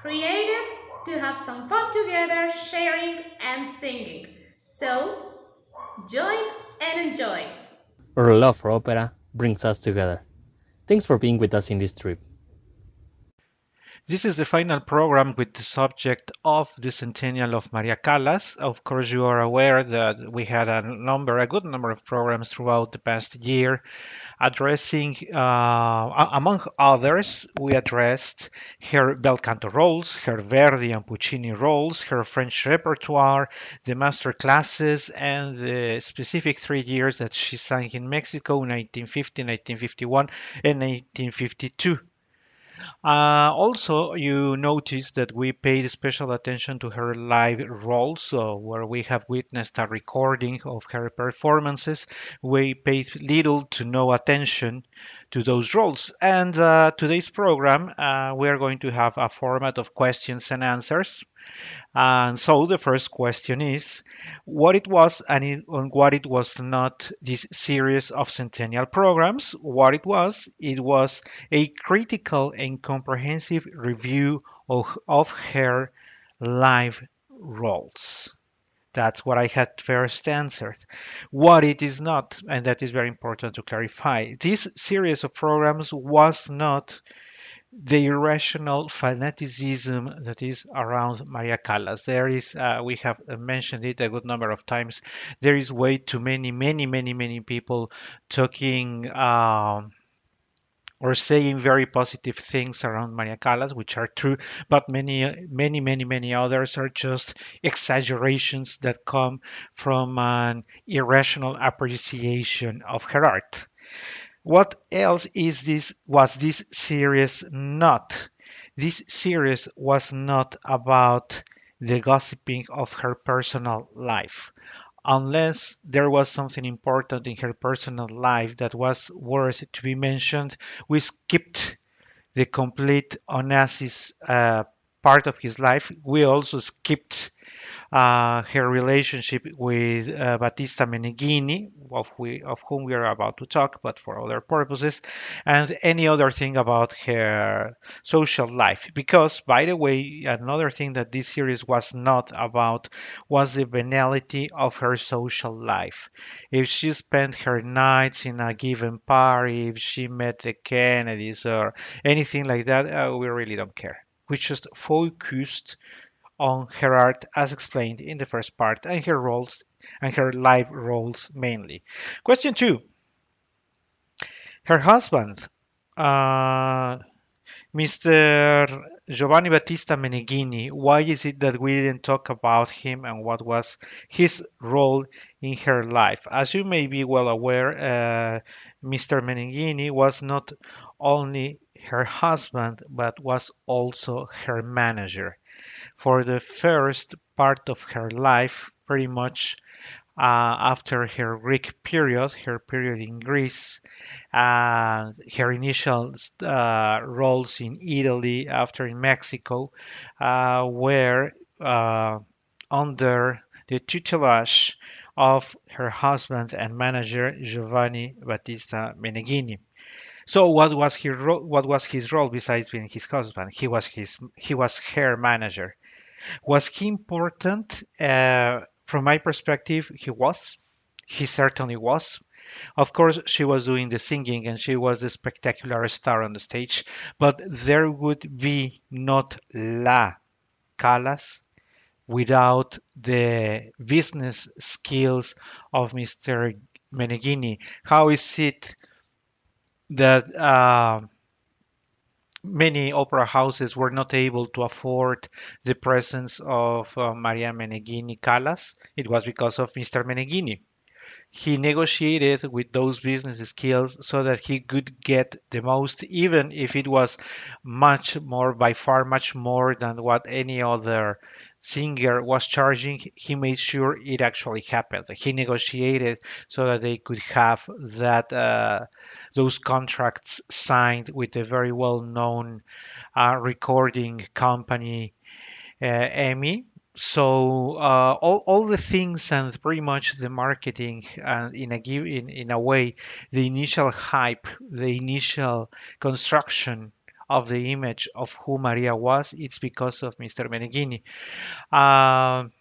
created to have some fun together, sharing and singing. So, join and enjoy. Our love for opera brings us together. Thanks for being with us in this trip. This is the final program with the subject of the Centennial of Maria Callas. Of course, you are aware that we had a good number of programs throughout the past year addressing, among others, we addressed her bel canto roles, her Verdi and Puccini roles, her French repertoire, the master classes, and the specific 3 years that she sang in Mexico, 1950, 1951, and 1952. Also, you notice that we paid special attention to her live roles, so where we have witnessed a recording of her performances. We paid little to no attention to those roles. And today's program, we are going to have a format of questions and answers. And so the first question is what it was and what it was not this series of Centennial programs. What it was a critical and comprehensive review of her live roles. That's what I had first answered. What it is not, and that is very important to clarify, this series of programs was not the irrational fanaticism that is around Maria Callas. There is, we have mentioned it a good number of times. There is way too many people talking or saying very positive things around Maria Callas, which are true, but many others are just exaggerations that come from an irrational appreciation of her art. What else is this? Was this series not? This series was not about the gossiping of her personal life. Unless there was something important in her personal life that was worth to be mentioned, we skipped the complete Onassis part of his life. We also skipped her relationship with Battista Meneghini, of whom we are about to talk, but for other purposes, and any other thing about her social life. Because, by the way, another thing that this series was not about was the banality of her social life. If she spent her nights in a given party, if she met the Kennedys or anything like that, we really don't care. We just focused on her art as explained in the first part and her roles and her live roles mainly. Question two. Her husband, uh, Mr. Giovanni Battista Meneghini, why is it that we didn't talk about him and what was his role in her life? As you may be well aware, Mr. Meneghini was not only her husband but was also her manager for the first part of her life, pretty much after her period in Greece, and her initial roles in Italy, after in Mexico, were under the tutelage of her husband and manager Giovanni Battista Meneghini. So what was his role besides being his husband? He was her manager. Was he important? From my perspective, he was. He certainly was. Of course, she was doing the singing and she was the spectacular star on the stage, but there would be not La Callas without the business skills of Mr. Meneghini. How is it that many opera houses were not able to afford the presence of Maria Meneghini Callas? It was because of Mr. Meneghini. He negotiated with those business skills so that he could get the most, even if it was much more, by far much more than what any other singer was charging. He made sure it actually happened. He negotiated so that they could have that those contracts signed with a very well-known recording company, Emmy. So all the things and pretty much the marketing and in a way the initial hype, the initial construction of the image of who Maria was, it's because of Mr. Meneghini. Um,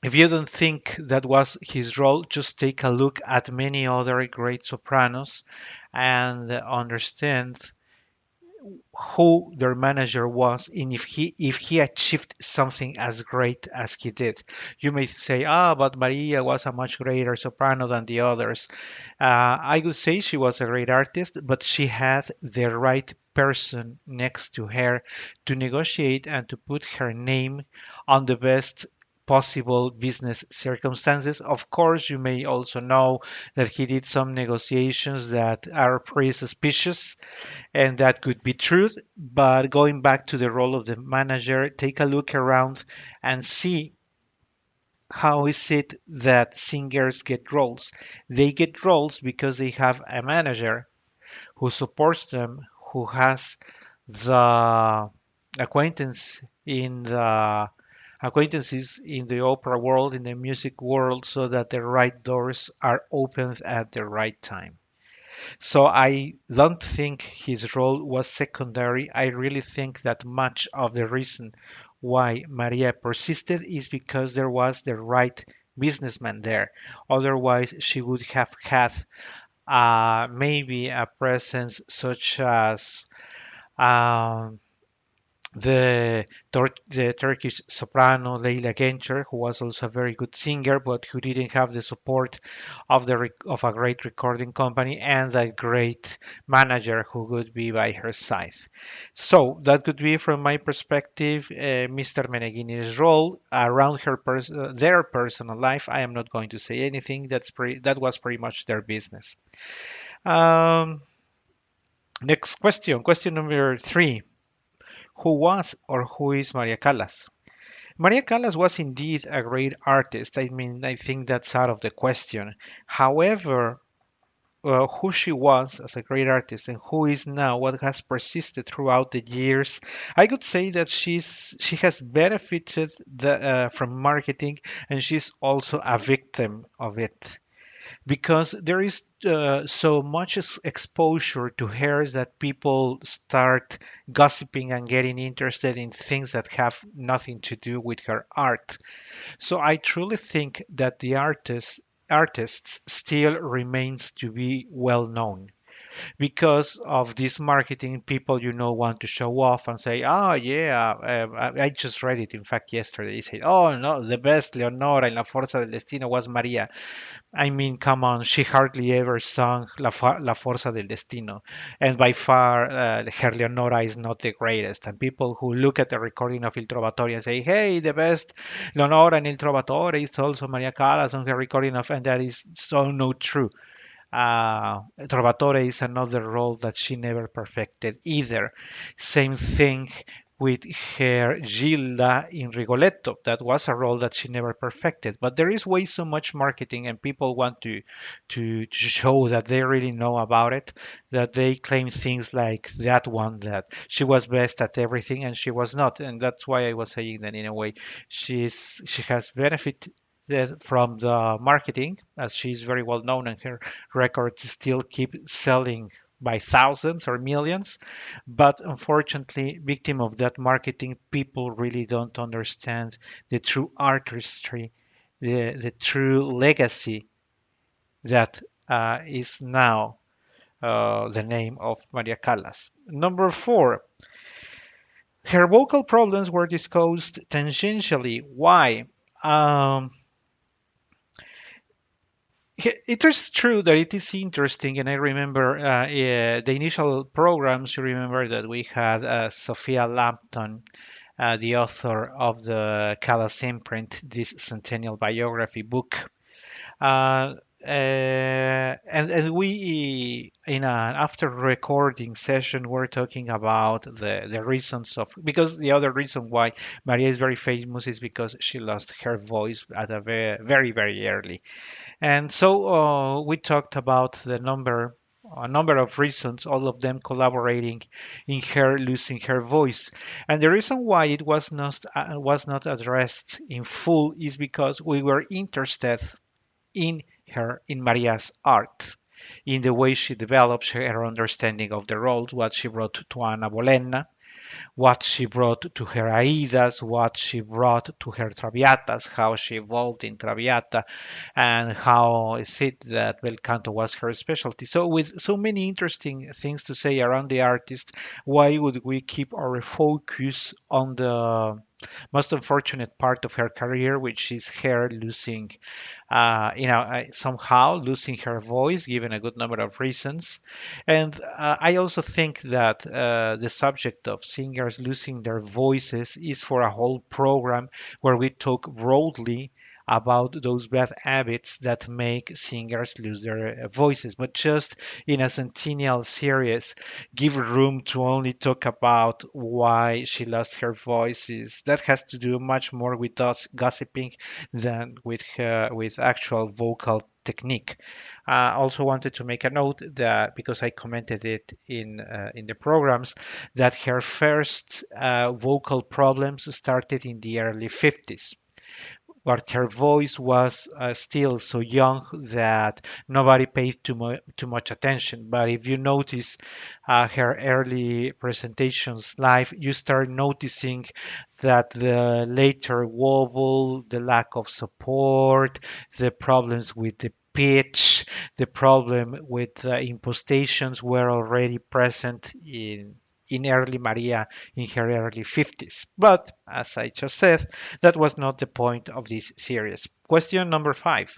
if you don't think that was his role, just take a look at many other great sopranos and understand who their manager was and if he achieved something as great as he did. You may say, ah, but Maria was a much greater soprano than the others. I would say she was a great artist, but she had the right person next to her to negotiate and to put her name on the best possible business circumstances. Of course, you may also know that he did some negotiations that are pretty suspicious, and that could be truth. But going back to the role of the manager, take a look around and see how is it that singers get roles. They get roles because they have a manager who supports them, who has the acquaintance in the acquaintances in the opera world, in the music world, so that the right doors are opened at the right time. So I don't think his role was secondary. I really think that much of the reason why Maria persisted is because there was the right businessman there. Otherwise, she would have had maybe a presence such as um, the Turkish soprano Leyla Gencer, who was also a very good singer, but who didn't have the support of of a great recording company and a great manager who would be by her side. So that could be, from my perspective, Mr. Meneghini's role around their personal life. I am not going to say anything. That was pretty much their business. Um, Next question, question number 3. Who was or who is Maria Callas? Maria Callas was indeed a great artist. I mean, I think that's out of the question. However, who she was as a great artist and who is now, what has persisted throughout the years, I could say that she has benefited from marketing, and she's also a victim of it because there is so much exposure to her that people start gossiping and getting interested in things that have nothing to do with her art. So I truly think that the artists still remains to be well known because of this marketing. People, want to show off and say, oh yeah, I just read it in fact yesterday. They said, oh no, the best Leonora in La Forza del Destino was Maria. I mean, come on, she hardly ever sung La Forza del Destino. And by far, her Leonora is not the greatest. And people who look at the recording of Il Trovatore and say, hey, the best Leonora in Il Trovatore is also Maria Callas on her recording of, and that is so not true. Trovatore is another role that she never perfected either. Same thing with her Gilda in Rigoletto. That was a role that she never perfected. But there is way so much marketing, and people want to show that they really know about it, that they claim things like that one, that she was best at everything, and she was not. And that's why I was saying that in a way she has benefited from the marketing, as she's very well known and her records still keep selling by thousands or millions. But unfortunately, victim of that marketing, people really don't understand the true artistry, the true legacy that is now the name of Maria Callas. Number 4, her vocal problems were discussed tangentially. Why? Um, It is true that it is interesting, and I remember the initial programs. You remember that we had Sophia Lampton, the author of the Callas imprint, this Centennial biography book. And we in an after recording session we're talking about the reasons of, because the other reason why Maria is very famous is because she lost her voice at a very very early. And so we talked about a number of reasons, all of them collaborating in her losing her voice. And the reason why it was not addressed in full is because we were interested in Maria's art. in the way she develops her understanding of the roles, what she brought to Ana Bolena, what she brought to her Aidas, what she brought to her Traviatas, how she evolved in Traviata, and how is it that bel canto was her specialty. So, with so many interesting things to say around the artist, why would we keep our focus on the most unfortunate part of her career, which is her losing somehow losing her voice, given a good number of reasons. And I also think that the subject of singers losing their voices is for a whole program where we talk broadly about those bad habits that make singers lose their voices. But just in a Centennial series, give room to only talk about why she lost her voices. That has to do much more with us gossiping than with actual vocal technique. Also wanted to make a note that because I commented it in the programs that her first vocal problems started in the early 50s, but her voice was still so young that nobody paid too much attention. But if you notice her early presentations live, you start noticing that the later wobble, the lack of support, the problems with the pitch, the problem with impostations were already present in early Maria in her early 50s. But as I just said, that was not the point of this series. Question number 5.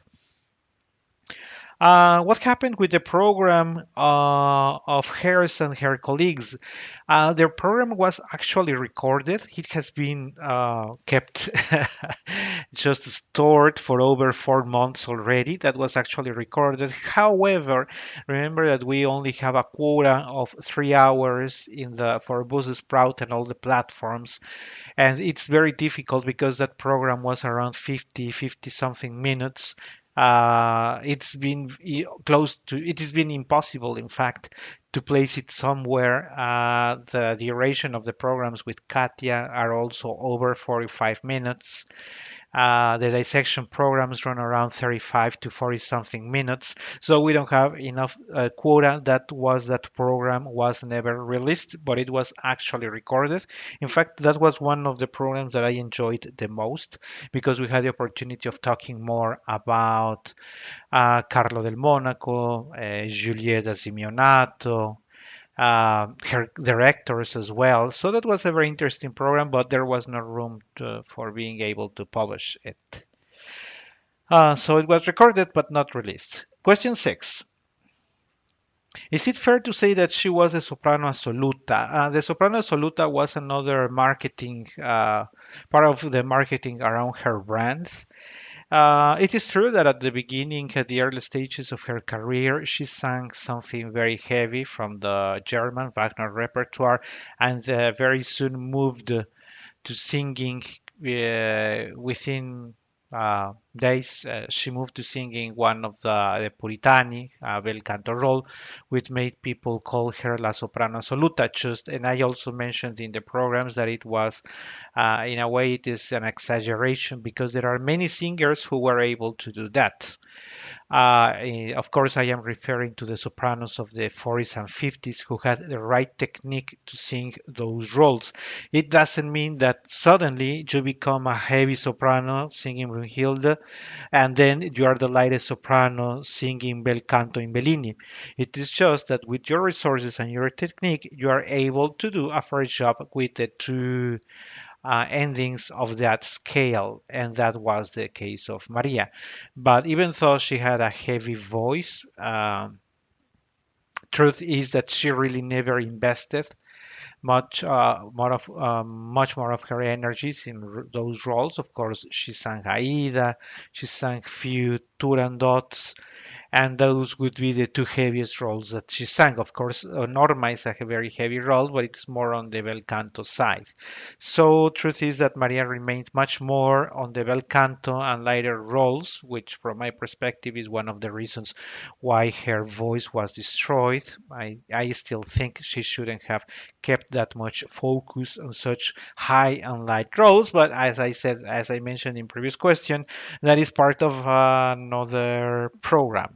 What happened with the program of hers and her colleagues? Their program was actually recorded. It has been kept just stored for over 4 months already. That was actually recorded. However, remember that we only have a quota of 3 hours in the for Buzzsprout and all the platforms, and it's very difficult because that program was around 50 something minutes. It's been close to it has been impossible, in fact, to place it somewhere. The duration of the programs with Katia are also over 45 minutes. The dissection programs run around 35 to 40 something minutes, so we don't have enough quota. That program was never released, but it was actually recorded. In fact, that was one of the programs that I enjoyed the most because we had the opportunity of talking more about Carlo del Monaco, Giulietta Simeonato, her directors as well. So that was a very interesting program, but there was no room for being able to publish it. So it was recorded but not released. Question 6. Is it fair to say that she was a soprano assoluta? The soprano assoluta was another marketing, part of the marketing around her brand. It is true that at the beginning, at the early stages of her career, she sang something very heavy from the German Wagner repertoire and very soon moved to singing within days. She moved to singing one of the Puritani, bel canto role, which made people call her La Soprano Assoluta. And I also mentioned in the programs that it was in a way, it is an exaggeration because there are many singers who were able to do that. Of course, I am referring to the sopranos of the 40s and 50s who had the right technique to sing those roles. It doesn't mean that suddenly you become a heavy soprano singing Brunhilde and then you are the lightest soprano singing bel canto in Bellini. It is just that with your resources and your technique, you are able to do a fair job with the two endings of that scale, and that was the case of Maria. But even though she had a heavy voice, truth is that she really never invested much more of her energies in those roles. Of course, she sang Aida, she sang few Turandots, and those would be the two heaviest roles that she sang. Of course, Norma is a very heavy role, but it's more on the bel canto side. So, truth is that Maria remained much more on the bel canto and lighter roles, which, from my perspective, is one of the reasons why her voice was destroyed. I still think she shouldn't have kept that much focus on such high and light roles, but as I said, as I mentioned in previous question, that is part of another program.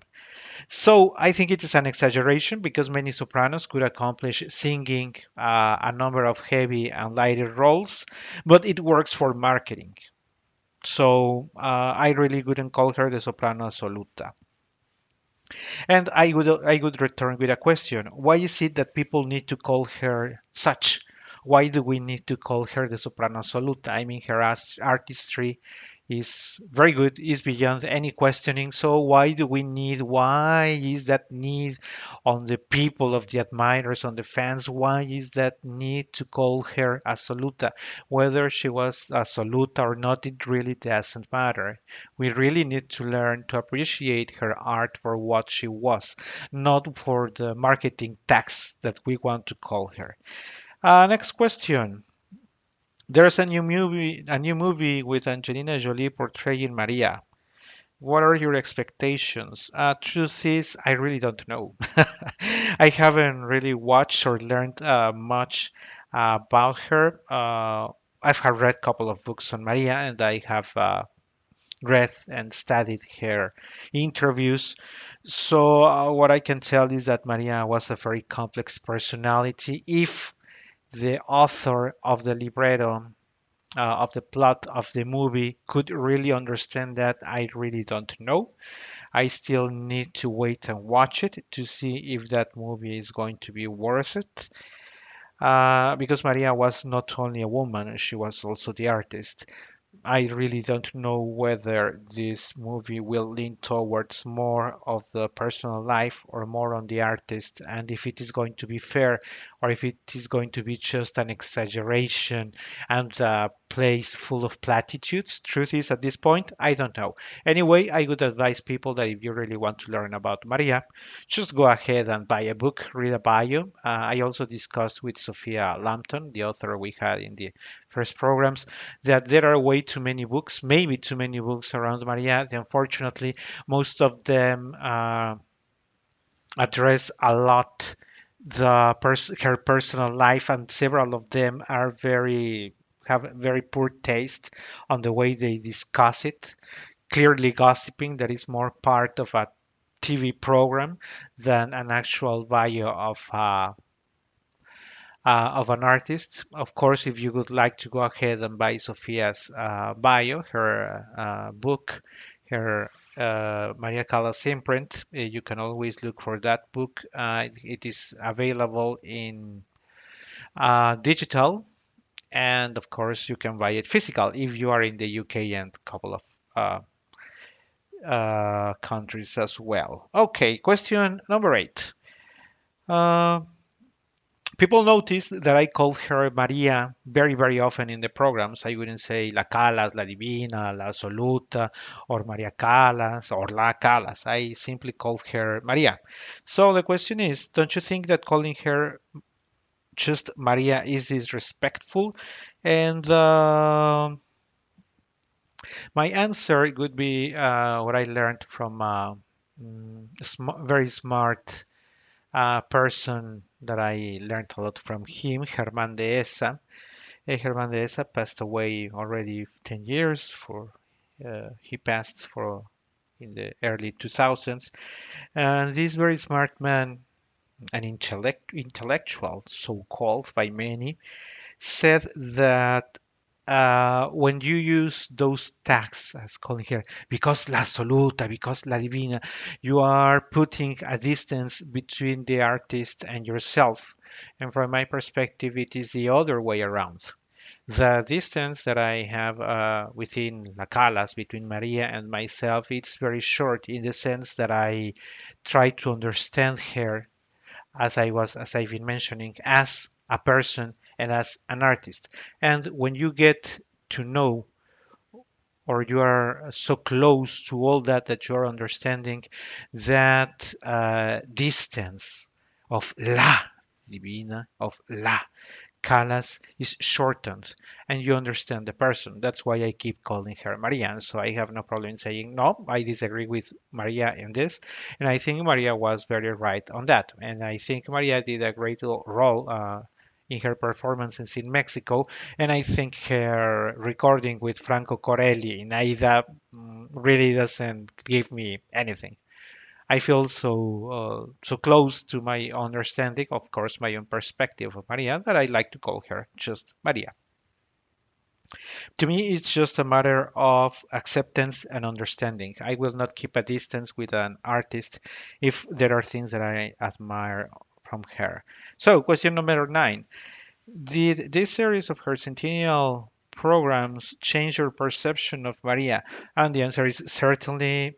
So I think it is an exaggeration because many sopranos could accomplish singing a number of heavy and lighter roles, but it works for marketing. So I really wouldn't call her the soprano assoluta. And I would return with a question. Why is it that people need to call her such? Why do we need to call her the soprano assoluta? I mean, her artistry is very good, is beyond any questioning. So why is that need on the people of the admirers, on the fans? Why is that need to call her assoluta? Whether she was assoluta or not, it really doesn't matter. We really need to learn to appreciate her art for what she was, not for the marketing tax that we want to call her. Next question. There's a new movie with Angelina Jolie portraying Maria. What are your expectations? Truth is, I really don't know. I haven't really watched or learned much about her. I've have read a couple of books on Maria, and I have read and studied her interviews. So, what I can tell is that Maria was a very complex personality. If the author of the libretto, of the plot of the movie, could really understand that, I really don't know. I still need to wait and watch it to see if that movie is going to be worth it. Because Maria was not only a woman, she was also the artist. I really don't know whether this movie will lean towards more of the personal life or more on the artist, and if it is going to be fair or if it is going to be just an exaggeration and a place full of platitudes. Truth is, at this point, I don't know. Anyway, I would advise people that if you really want to learn about Maria, just go ahead and buy a book, read a bio. I also discussed with Sophia Lampton, the author we had in the first programs, that there are way too many books, maybe too many books around Maria. Unfortunately, most of them address a lot her personal life, and several of them are very have very poor taste on the way they discuss it. Clearly gossiping that is more part of a TV program than an actual bio of an artist. Of course, if you would like to go ahead and buy Sophia's bio, her book, her Maria Callas imprint, you can always look for that book. It is available in digital, and of course, you can buy it physical if you are in the UK and a couple of uh, countries as well. Okay, question number 8. Uh, People notice that I call her Maria very, very often in the programs. I wouldn't say La Callas, La Divina, La Absoluta, or Maria Callas, or La Callas. I simply call her Maria. So the question is, don't you think that calling her just Maria is disrespectful? And my answer would be what I learned from very smart person that I learned a lot from him, Germán de Esa. Germán de Esa passed away already 10 years. He passed for in the early 2000s. And this very smart man, an intellectual, so called by many, said that when you use those tags, as calling here, because la absoluta, because la divina, you are putting a distance between the artist and yourself. And from my perspective, it is the other way around. The distance that I have within La Calas, between Maria and myself, it's very short in the sense that I try to understand her as I've been mentioning, as a person and as an artist. And when you get to know or you are so close to all that you're understanding, that distance of la divina, of la Callas is shortened and you understand the person. That's why I keep calling her Maria. And so I have no problem in saying, no, I disagree with Maria in this. And I think Maria was very right on that. And I think Maria did a great role in her performances in Mexico. And I think her recording with Franco Corelli in Aida really doesn't give me anything. I feel so close to my understanding, of course, my own perspective of Maria, that I like to call her just Maria. To me, it's just a matter of acceptance and understanding. I will not keep a distance with an artist if there are things that I admire from her. So, question number 9. Did this series of her Centennial programs change your perception of Maria? And the answer is certainly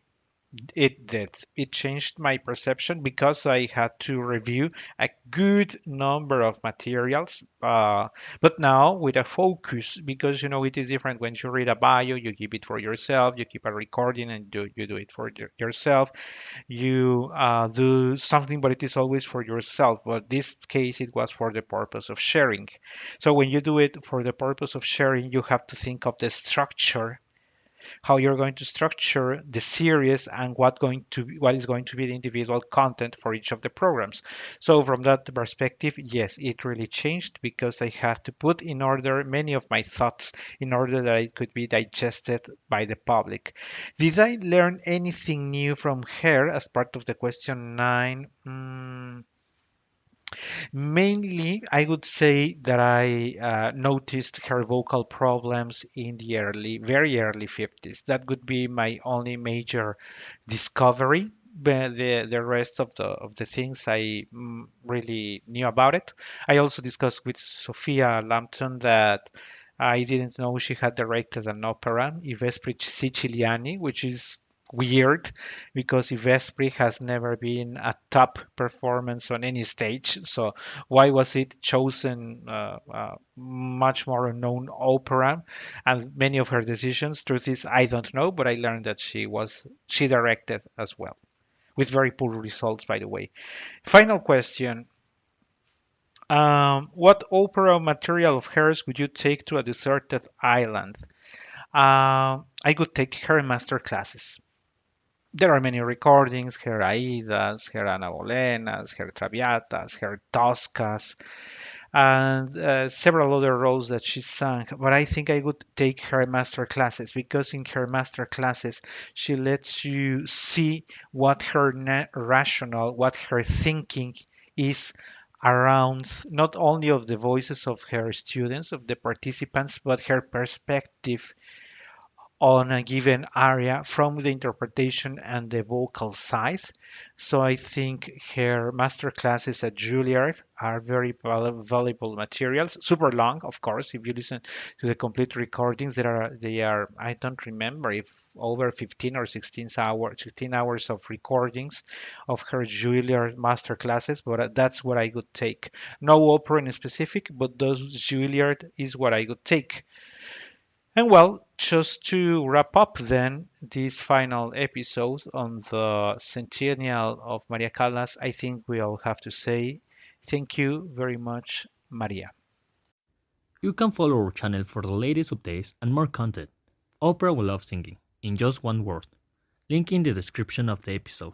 it did. It changed my perception because I had to review a good number of materials, but now with a focus, because it is different when you read a bio, you keep it for yourself, you keep a recording and you do it for yourself. You do something, but it is always for yourself. But this case, it was for the purpose of sharing. So when you do it for the purpose of sharing, you have to think of the structure, how you're going to structure the series and what is going to be the individual content for each of the programs. So from that perspective, yes, it really changed because I had to put in order many of my thoughts in order that it could be digested by the public. Did I learn anything new from her as part of the question 9? Mainly, I would say that I noticed her vocal problems in the very early 50s. That would be my only major discovery. But the rest of the things I really knew about it. I also discussed with Sophia Lampton that I didn't know she had directed an opera, I Vespri Siciliani, which is weird because I Vespri has never been a top performance on any stage. So why was it chosen much more unknown opera? And many of her decisions, truth is, I don't know, but I learned that she directed as well, with very poor results, by the way. Final question. What opera material of hers would you take to a deserted island? I could take her master classes. There are many recordings, her Aidas, her Ana Bolenas, her Traviatas, her Toscas, and several other roles that she sang. But I think I would take her master classes because in her master classes she lets you see what her rational, what her thinking is around not only of the voices of her students, of the participants, but her perspective on a given area from the interpretation and the vocal side. So I think her master classes at Juilliard are very valuable materials. Super long, of course. If you listen to the complete recordings, they are I don't remember if over 15 or 16 hours of recordings of her Juilliard master classes, but that's what I would take. No opera in specific, but those Juilliard is what I would take. And well, just to wrap up then this final episode on the Centennial of Maria Callas, I think we all have to say thank you very much, Maria. You can follow our channel for the latest updates and more content. Oprah will love singing, in just one word. Link in the description of the episode.